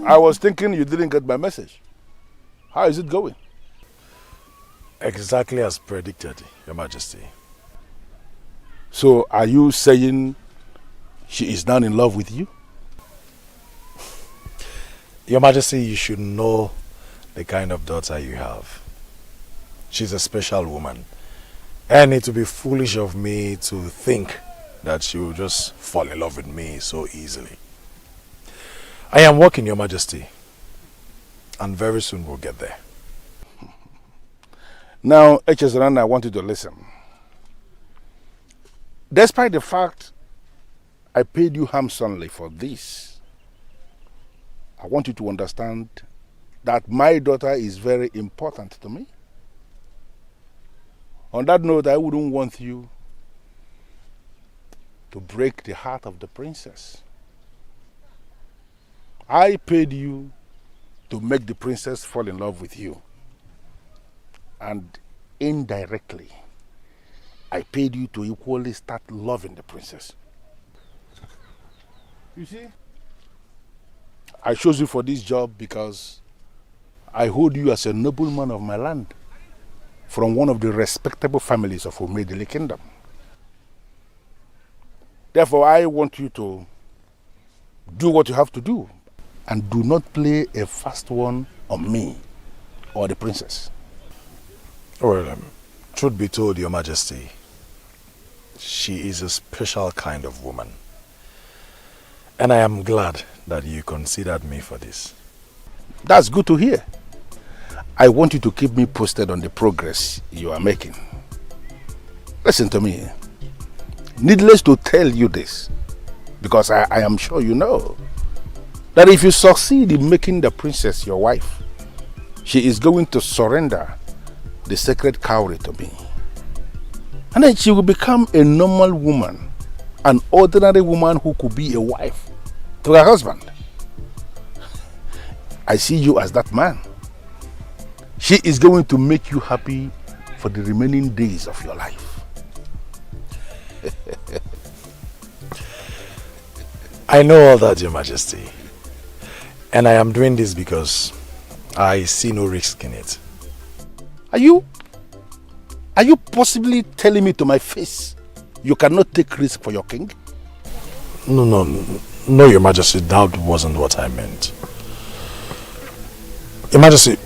I was thinking you didn't get my message. How is it going? Exactly as predicted, Your Majesty. So are you saying she is now in love with you? Your Majesty, you should know the kind of daughter you have. She's a special woman. And it would be foolish of me to think that she will just fall in love with me so easily. I am working, Your Majesty. And very soon we'll get there. Now, H.S. Rana, I want you to listen. Despite the fact I paid you handsomely for this, I want you to understand that my daughter is very important to me. On that note, I wouldn't want you to break the heart of the princess. I paid you to make the princess fall in love with you. And indirectly, I paid you to equally start loving the princess. You see? I chose you for this job because I hold you as a nobleman of my land from one of the respectable families of Omedele Kingdom. Therefore, I want you to do what you have to do and do not play a fast one on me or the princess. Well, truth be told, Your Majesty, she is a special kind of woman. And I am glad that you considered me for this. That's good to hear. I want you to keep me posted on the progress you are making. Listen to me. Needless to tell you this, because I am sure you know, that if you succeed in making the princess your wife, she is going to surrender the sacred COWRY to me. And then she will become a normal woman, an ordinary woman who could be a wife to her husband. I see you as that man. She is going to make you happy for the remaining days of your life. I know all that, Your Majesty. And I am doing this because I see no risk in it. Are you possibly telling me to my face you cannot take risk for your king? No, Your Majesty, that wasn't what I meant. Your Majesty,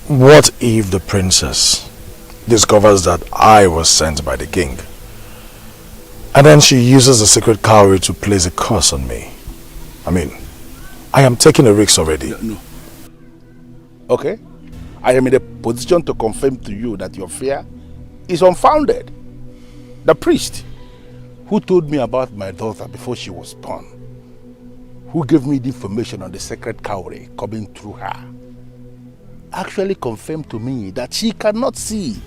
what if the princess discovers that I was sent by the king? And then she uses the sacred COWRY to place a curse on me. I mean, I am taking a risk already. No. Okay. I am in a position to confirm to you that your fear is unfounded. The priest who told me about my daughter before she was born, who gave me the information on the sacred COWRY coming through her, actually confirmed to me that she cannot see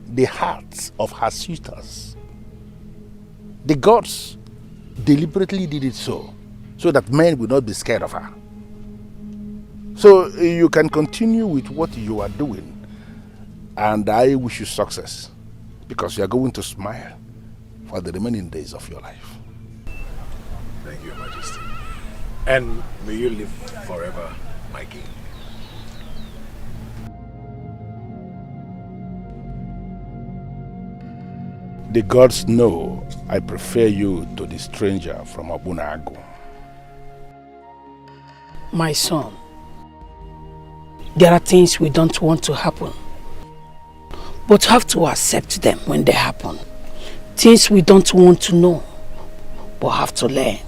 the hearts of her suitors. The gods deliberately did it so that men will not be scared of her. So you can continue with what you are doing, and I wish you success, because you are going to smile for the remaining days of your life. Thank you, Your Majesty. And may you live forever, my king. The gods know I prefer you to the stranger from Abunago. My son, there are things we don't want to happen, but have to accept them when they happen. Things we don't want to know, but have to learn.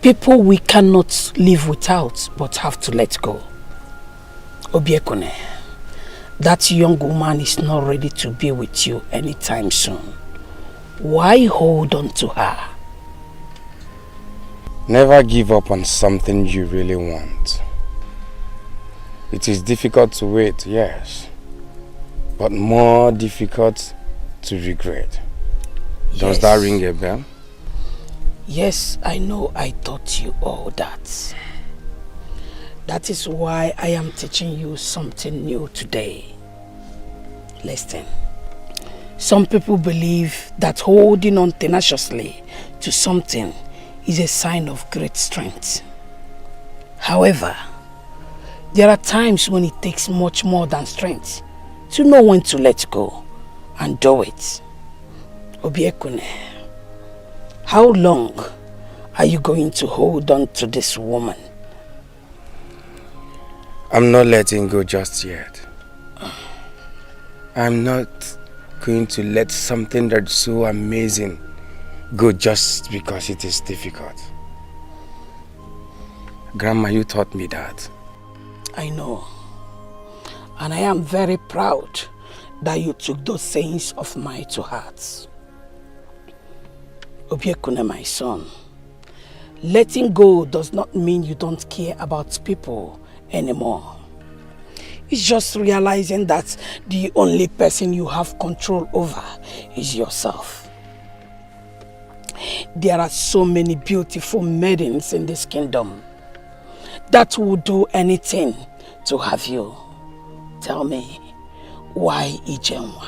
People we cannot live without, but have to let go. Obiekone, that young woman is not ready to be with you anytime soon. Why hold on to her? Never give up on something you really want. It is difficult to wait, yes, but more difficult to regret. Yes. Does that ring a bell? Yes, I know I taught you all that. That is why I am teaching you something new today. Listen. Some people believe that holding on tenaciously to something is a sign of great strength. However, there are times when it takes much more than strength to know when to let go and do it. Obiekune, how long are you going to hold on to this woman? I'm not letting go just yet. I'm not going to let something that's so amazing go just because it is difficult. Grandma, you taught me that. I know. And I am very proud that you took those sayings of mine to heart. Obiekune, my son, letting go does not mean you don't care about people anymore. It's just realizing that the only person you have control over is yourself. There are so many beautiful maidens in this kingdom that would do anything to have you. Tell me, why Ijenwa?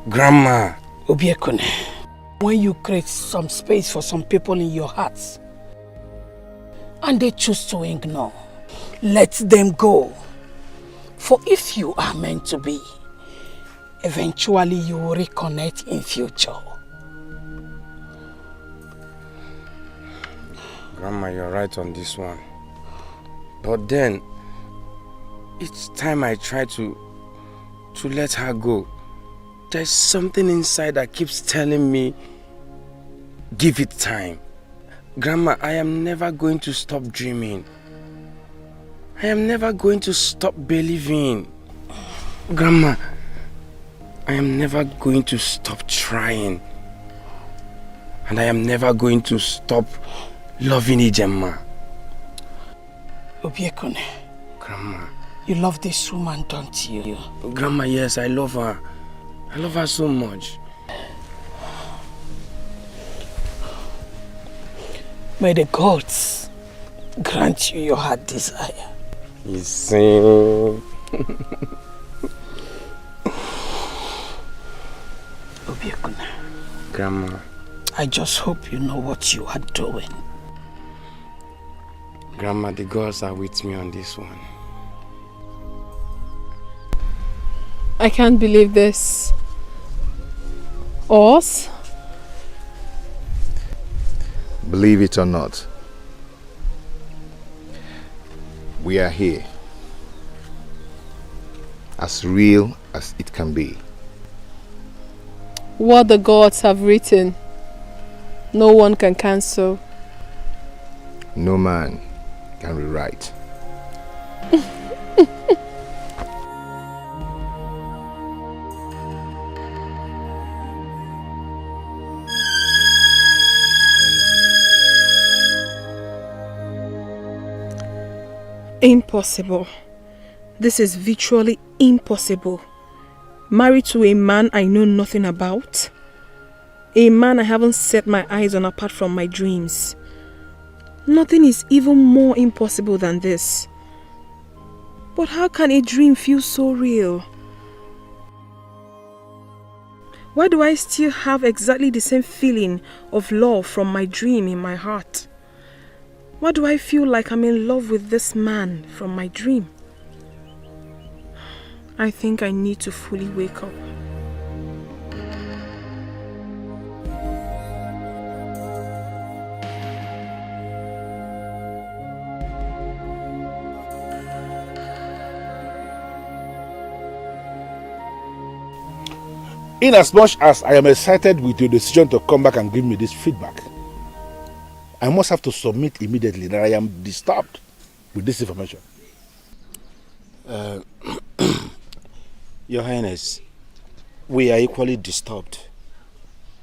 Grandma! Obiekune, when you create some space for some people in your hearts and they choose to ignore, let them go. For if you are meant to be, eventually you will reconnect in future. Grandma, you're right on this one. But then, each time I try to let her go, there's something inside that keeps telling me, give it time. Grandma, I am never going to stop dreaming. I am never going to stop believing. Grandma, I am never going to stop trying. And I am never going to stop loving Ijema. Obiekune. Grandma. You love this woman, don't you? Grandma, yes, I love her. I love her so much. May the gods grant you your heart desire. You see? Obiekune. Grandma. I just hope you know what you are doing. Grandma, the gods are with me on this one. I can't believe this. Us? Believe it or not, we are here. As real as it can be. What the gods have written, no one can cancel. No man can rewrite. Impossible. This is virtually impossible. Married to a man I know nothing about. A man I haven't set my eyes on apart from my dreams. Nothing is even more impossible than this. But how can a dream feel so real? Why do I still have exactly the same feeling of love from my dream in my heart? Why do I feel like I'm in love with this man from my dream? I think I need to fully wake up. In as much as I am excited with your decision to come back and give me this feedback, I must have to submit immediately that I am disturbed with this information. Your Highness, we are equally disturbed.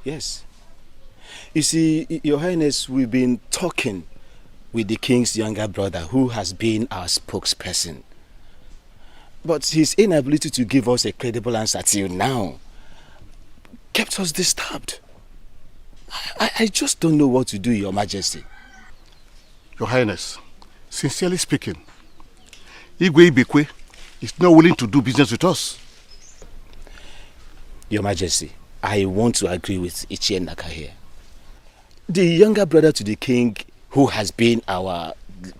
Yes. You see, Your Highness, we've been talking with the king's younger brother who has been our spokesperson. But his inability to give us a credible answer till now kept us disturbed. I just don't know what to do, Your Majesty. Your Highness, sincerely speaking, Igwe Ibekwe is not willing to do business with us. Your Majesty, I want to agree with Ichie Naka here. The younger brother to the king, who has been our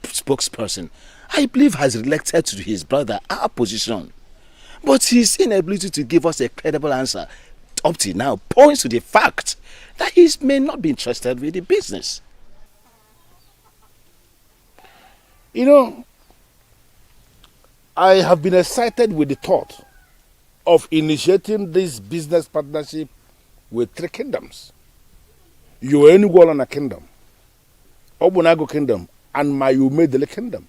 spokesperson, I believe has relected to his brother our position. But his inability to give us a credible answer up to now points to the fact that he may not be interested with the business. You know, I have been excited with the thought of initiating this business partnership with 3 kingdoms. Yoenugwalana Kingdom, Obunago Kingdom, and Mayumedele Kingdom.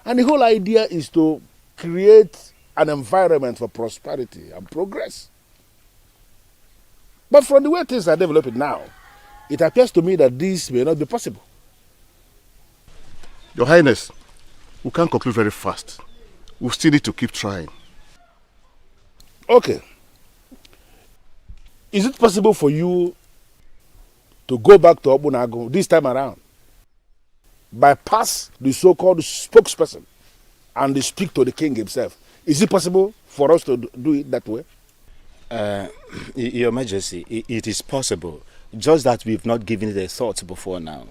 And the whole idea is to create an environment for prosperity and progress. But from the way things are developing now, it appears to me that this may not be possible. Your Highness, we can't conclude very fast. We still need to keep trying. Okay. Is it possible for you to go back to Obunago this time around? Bypass the so-called spokesperson and speak to the king himself. Is it possible for us to do it that way? Your Majesty, it is possible. Just that we've not given it a thought before now.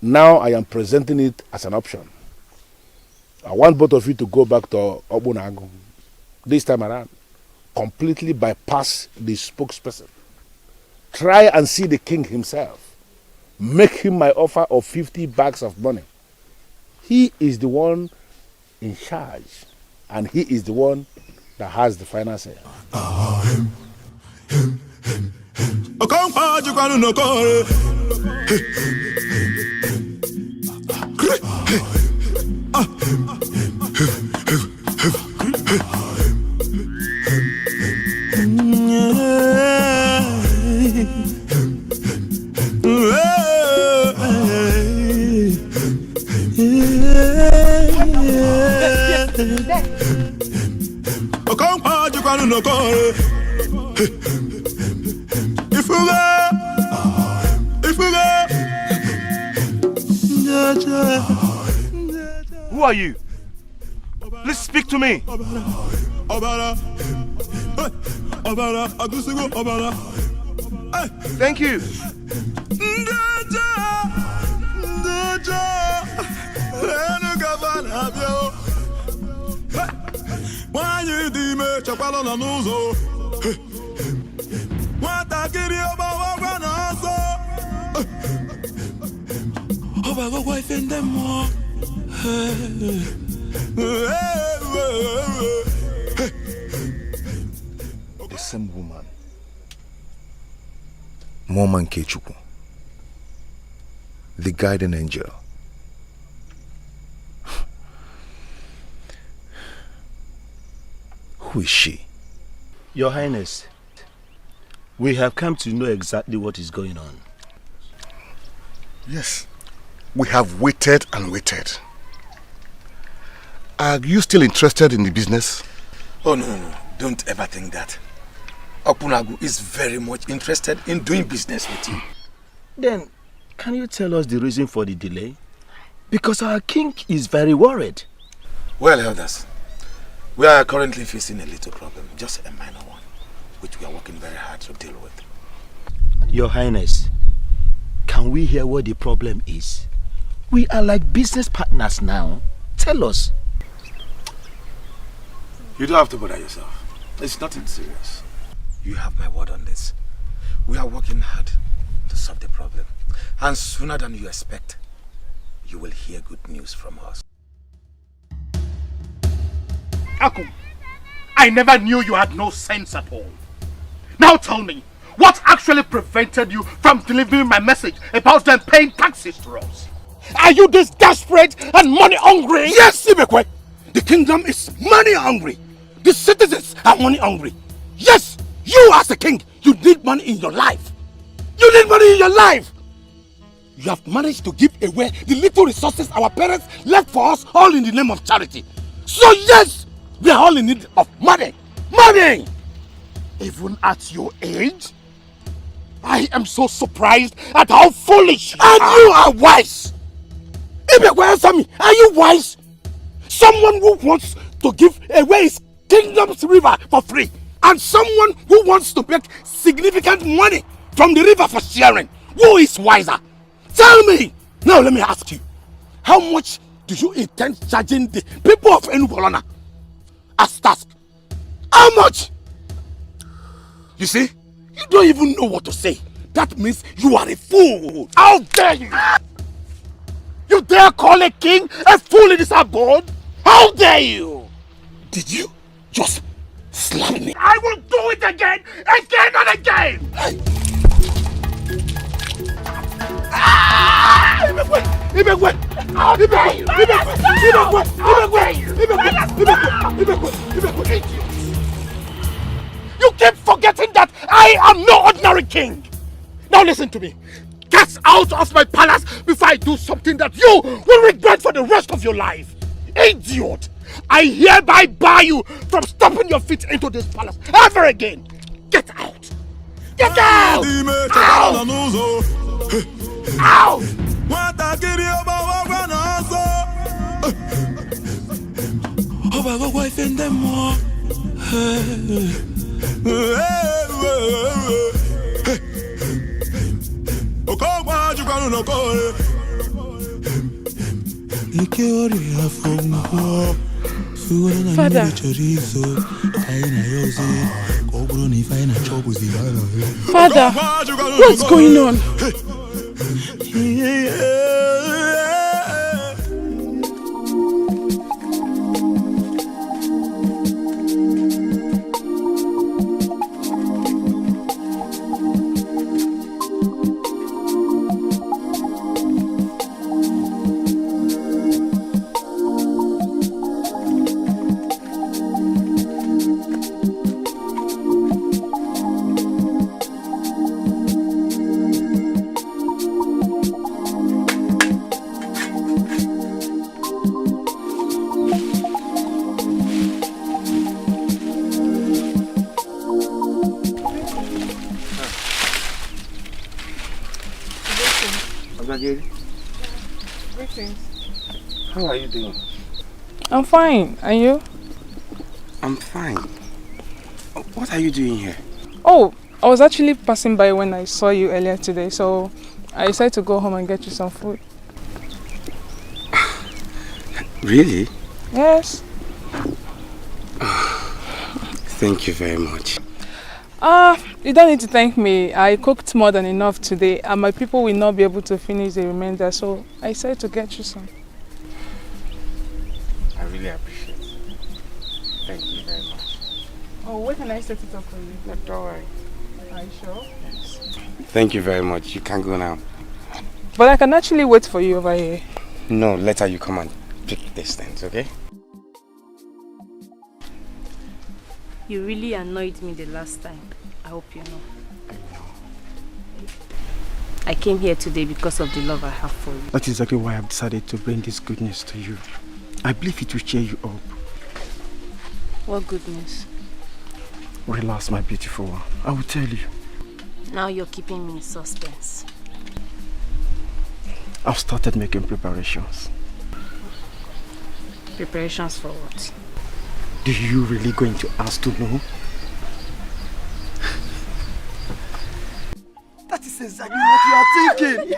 Now I am presenting it as an option. I want both of you to go back to Obunago this time around. Completely bypass the spokesperson. Try and see the king himself. Make him my offer of 50 bags of money. He is the one in charge, and he is the one that has the final say. Who are you? Please speak to me. Thank you. The same woman, Moman Kechuku, the guardian angel. Who is she? Your Highness, we have come to know exactly what is going on. Yes, we have waited and waited. Are you still interested in the business? Oh, no. Don't ever think that. Obunago is very much interested in doing business with you. Then, can you tell us the reason for the delay? Because our king is very worried. Well, elders, we are currently facing a little problem, just a minor one, which we are working very hard to deal with. Your Highness, can we hear what the problem is? We are like business partners now. Tell us. You don't have to bother yourself. It's nothing serious. You have my word on this. We are working hard to solve the problem. And sooner than you expect, you will hear good news from us. Aku, I never knew you had no sense at all. Now tell me, what actually prevented you from delivering my message about them paying taxes to us? Are you this desperate and money hungry? Yes, Ibekwe! The kingdom is money hungry. The citizens are money hungry. Yes, you as a king, you need money in your life. You need money in your life. You have managed to give away the little resources our parents left for us, all in the name of charity. So yes, we are all in need of money. Money! Even at your age? I am so surprised at how foolish you and are. You are wise. Ibekwe, answer me. Are you wise? Someone who wants to give away his kingdom's river for free, and someone who wants to make significant money from the river for sharing. Who is wiser? Tell me! Now let me ask you, how much do you intend charging the people of Enugu as task? How much? You see, you don't even know what to say. That means you are a fool. How dare you? You dare call a king a fool in this abode? How dare you? Did you just slap me? I will do it again and again! You keep forgetting that I am no ordinary king! Now listen to me. Get out of my palace before I do something that you will regret for the rest of your life. Idiot! I hereby bar you from stepping your feet into this palace ever again. Get out! Get out! Ow! Ow! Father. Father, what's going on? How are you doing? I'm fine. And you? I'm fine. What are you doing here? Oh, I was actually passing by when I saw you earlier today, so I decided to go home and get you some food. Really? Yes. Thank you very much. You don't need to thank me. I cooked more than enough today and my people will not be able to finish the remainder, so I decided to get you some. I really appreciate it. Thank you very much. Oh, where can I set it up for you? No, don't worry. Are you sure? Yes. Thank you very much. You can go now. But I can actually wait for you over here. No, later you come and pick these things, okay? You really annoyed me the last time. I hope you know. I know. I came here today because of the love I have for you. That is exactly why I've decided to bring this good news to you. I believe it will cheer you up. What good news? Relax, my beautiful one. I will tell you. Now you're keeping me in suspense. I've started making preparations. Preparations for what? Do you really going to ask to know? That is exactly what you are thinking.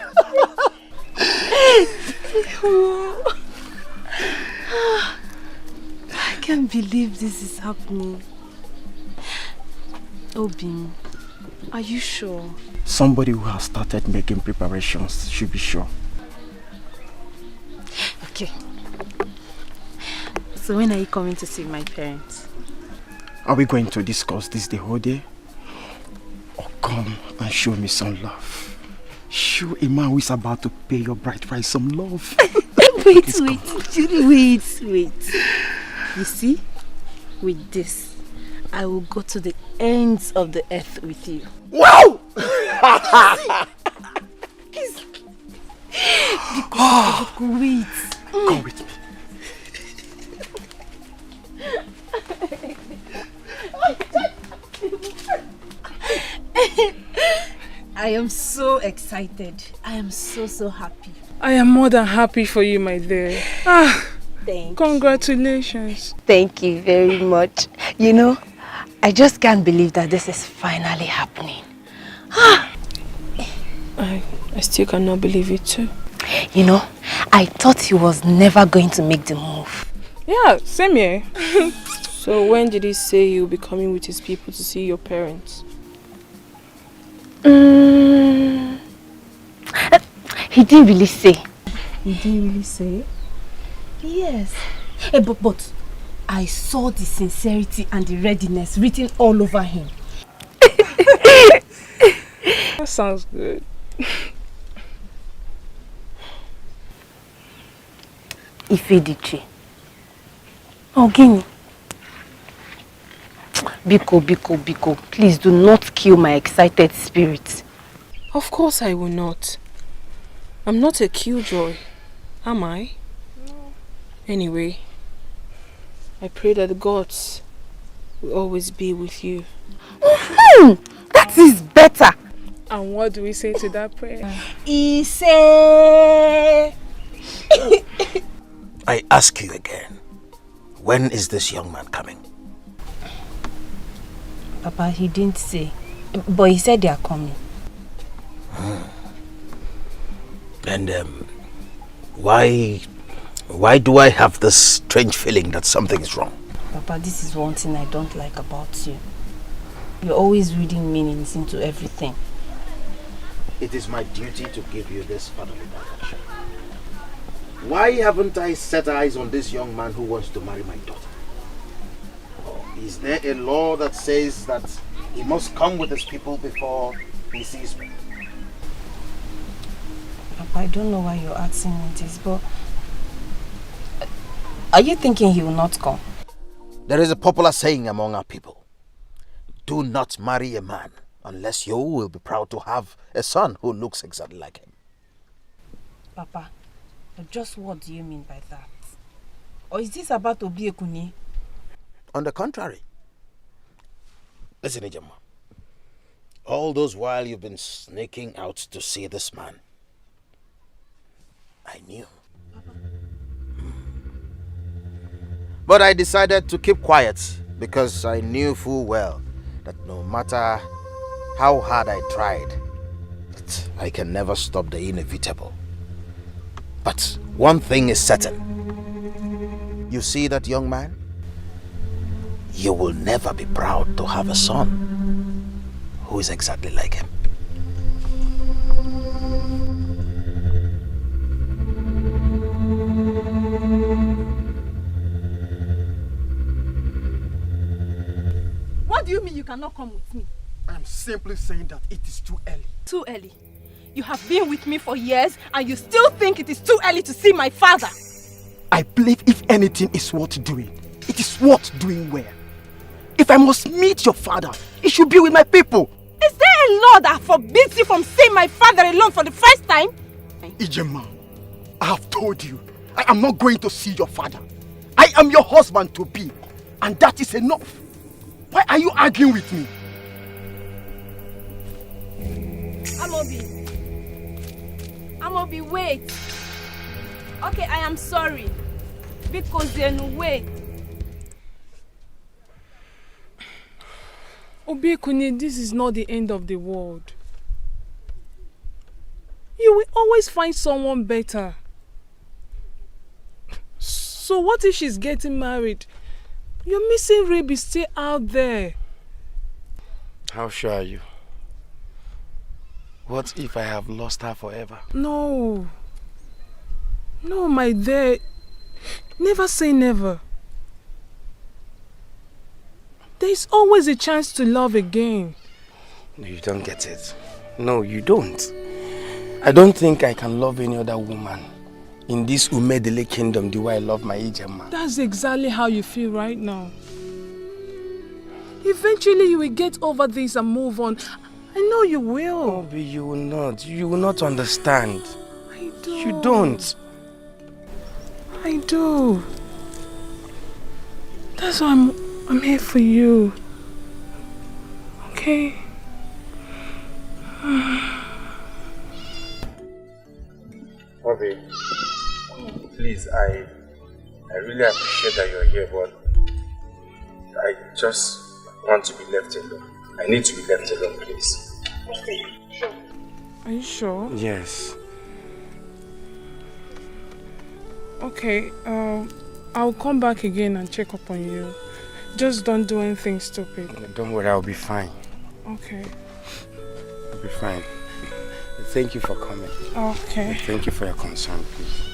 I can't believe this is happening. Obim, are you sure? Somebody who has started making preparations should be sure. Okay. So when are you coming to see my parents? Are we going to discuss this the whole day? Or come and show me some love? Show a man who is about to pay your bride price some love. Wait. You see, with this, I will go to the ends of the earth with you. Wow! Wait. Come with me. I am so excited. I am so happy. I am more than happy for you, my dear. Congratulations. Thank you very much. You know, I just can't believe that this is finally happening. I still cannot believe it too. You know, I thought he was never going to make the move. Yeah, same here. So when did he say he'll be coming with his people to see your parents? He didn't really say. He didn't really say? Yes. But I saw the sincerity and the readiness written all over him. That sounds good. Ifediche. Ogini. Biko, please do not kill my excited spirit. Of course I will not. I'm not a killjoy, am I? No. Anyway, I pray that the gods will always be with you. That is better. And what do we say to that prayer? Ise. I ask you again, when is this young man coming? Papa, he didn't say, but he said they are coming. And why do I have this strange feeling that something is wrong? Papa, this is one thing I don't like about you. You're always reading meanings into everything. It is my duty to give you this fatherly direction. Why haven't I set eyes on this young man who wants to marry my daughter? Is there a law that says that he must come with his people before he sees me? Papa, I don't know why you're asking me this, but are you thinking he will not come? There is a popular saying among our people. Do not marry a man unless you will be proud to have a son who looks exactly like him. Papa, just what do you mean by that? Or is this about Obiekuni? On the contrary. Listen, Ijema. All those while you've been sneaking out to see this man, I knew. But I decided to keep quiet because I knew full well that no matter how hard I tried, I can never stop the inevitable. But one thing is certain. You see that young man? You will never be proud to have a son who is exactly like him. What do you mean you cannot come with me? I'm simply saying that it is too early. Too early? You have been with me for years and you still think it is too early to see my father? I believe if anything is worth doing, it is worth doing well. If I must meet your father, it should be with my people. Is there a law that forbids you from seeing my father alone for the first time? Ijema, I have told you, I am not going to see your father. I am your husband to be, and that is enough. Why are you arguing with me? Amobi, wait. Okay, I am sorry. Because then wait. Obiekuni, this is not the end of the world. You will always find someone better. So what if she's getting married? Your missing rib is still out there. How sure are you? What if I have lost her forever? No. No, my dear. Never say never. There is always a chance to love again. No, you don't get it. No, you don't. I don't think I can love any other woman in this Umedele kingdom the way I love my Ijema. That's exactly how you feel right now. Eventually you will get over this and move on. I know you will. Oh, but you will not. You will not understand. I do. You don't. I do. That's why I'm here for you. Okay? Bobby, please, I really appreciate that you're here, but I just want to be left alone. I need to be left alone, please. Are you sure? Yes. Okay, I'll come back again and check up on you. Just don't do anything stupid. Don't worry, I'll be fine. Okay. I'll be fine. Thank you for coming. Okay. Thank you for your concern, please.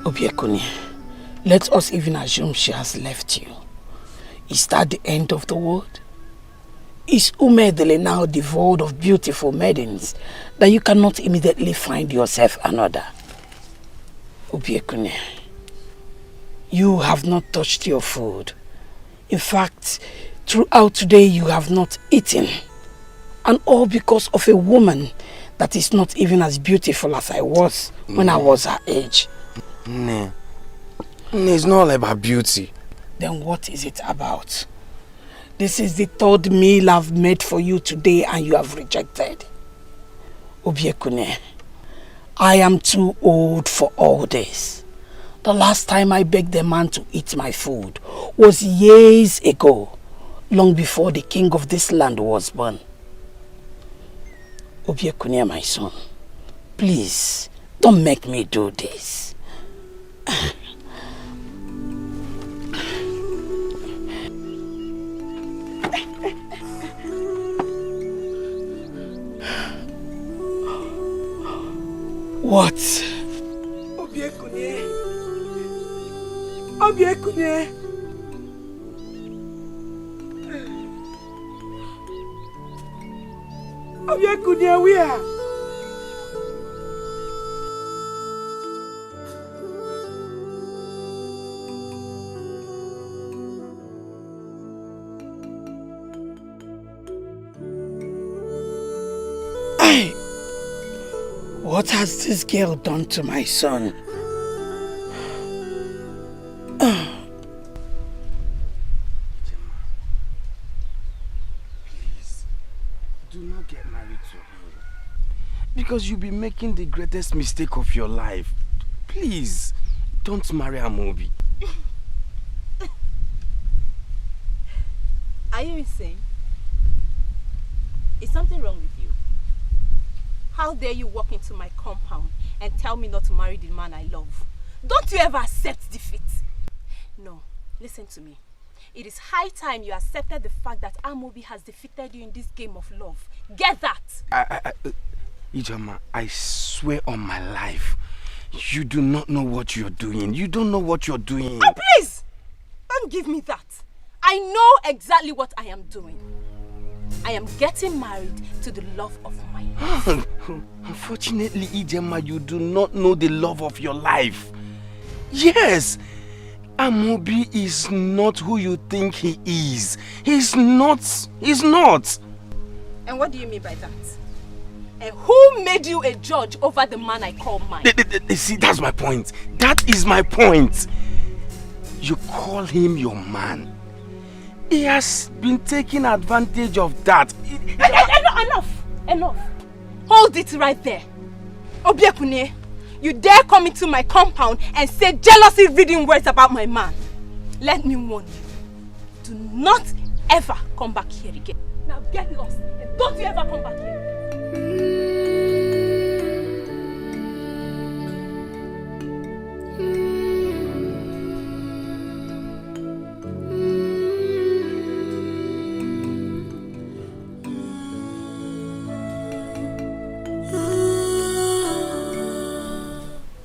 Obiekuni, let us even assume she has left you. Is that the end of the world? Is Umedele now devoid of beautiful maidens that you cannot immediately find yourself another? Obiekuni, you have not touched your food. In fact, throughout today you have not eaten. And all because of a woman that is not even as beautiful as I was when I was her age. No, it's not all about beauty. Then what is it about? This is the third meal I've made for you today and you have rejected. Obiekune, I am too old for all this. The last time I begged a man to eat my food was years ago, long before the king of this land was born. Obiekune, my son, please don't make me do this. What? Obiekune. Obiekune. Obiekune, where? What has this girl done to my son? Please, do not get married to him. Because you'll be making the greatest mistake of your life. Please, don't marry Amobi. Are you insane? Is something wrong with you? How dare you walk into my compound and tell me not to marry the man I love? Don't you ever accept defeat? No, listen to me. It is high time you accepted the fact that Amobi has defeated you in this game of love. Get that! Ijoma, I swear on my life, you do not know what you're doing. You don't know what you're doing. Oh, please! Don't give me that. I know exactly what I am doing. I am getting married to the love of my life. Unfortunately, Ijema, you do not know the love of your life. Yes, Amobi is not who you think he is. He's not. He's not. And what do you mean by that? And who made you a judge over the man I call mine? See, that's my point. That is my point. You call him your man. He has been taking advantage of that. Enough. Hold it right there. Obiekune, you dare come into my compound and say jealousy-reading words about my man. Let me warn you. Do not ever come back here again. Now get lost and don't you ever come back here.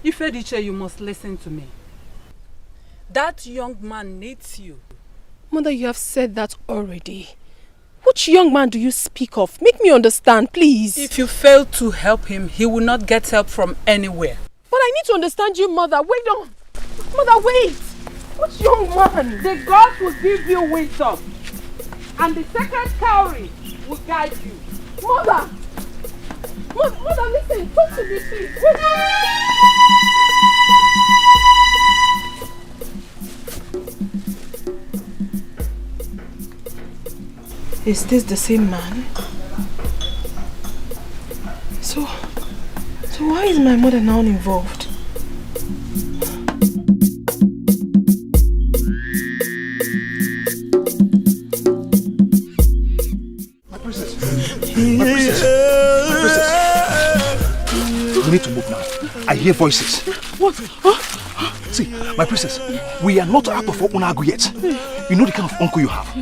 Ifediche, you must listen to me. That young man needs you. Mother, you have said that already. Which young man do you speak of? Make me understand, please. If you fail to help him, he will not get help from anywhere. But I need to understand you, Mother. Wait on. Mother, wait. Which young man? The gods will give you wisdom. And the second COWRY will guide you. Mother! Mother, listen. Talk to me, please. Is this the same man? So why is my mother now involved? My princess. My princess. My princess. We need to move now. I hear voices. What? Huh? See, my princess, we are not out of Onagu yet. You know the kind of uncle you have.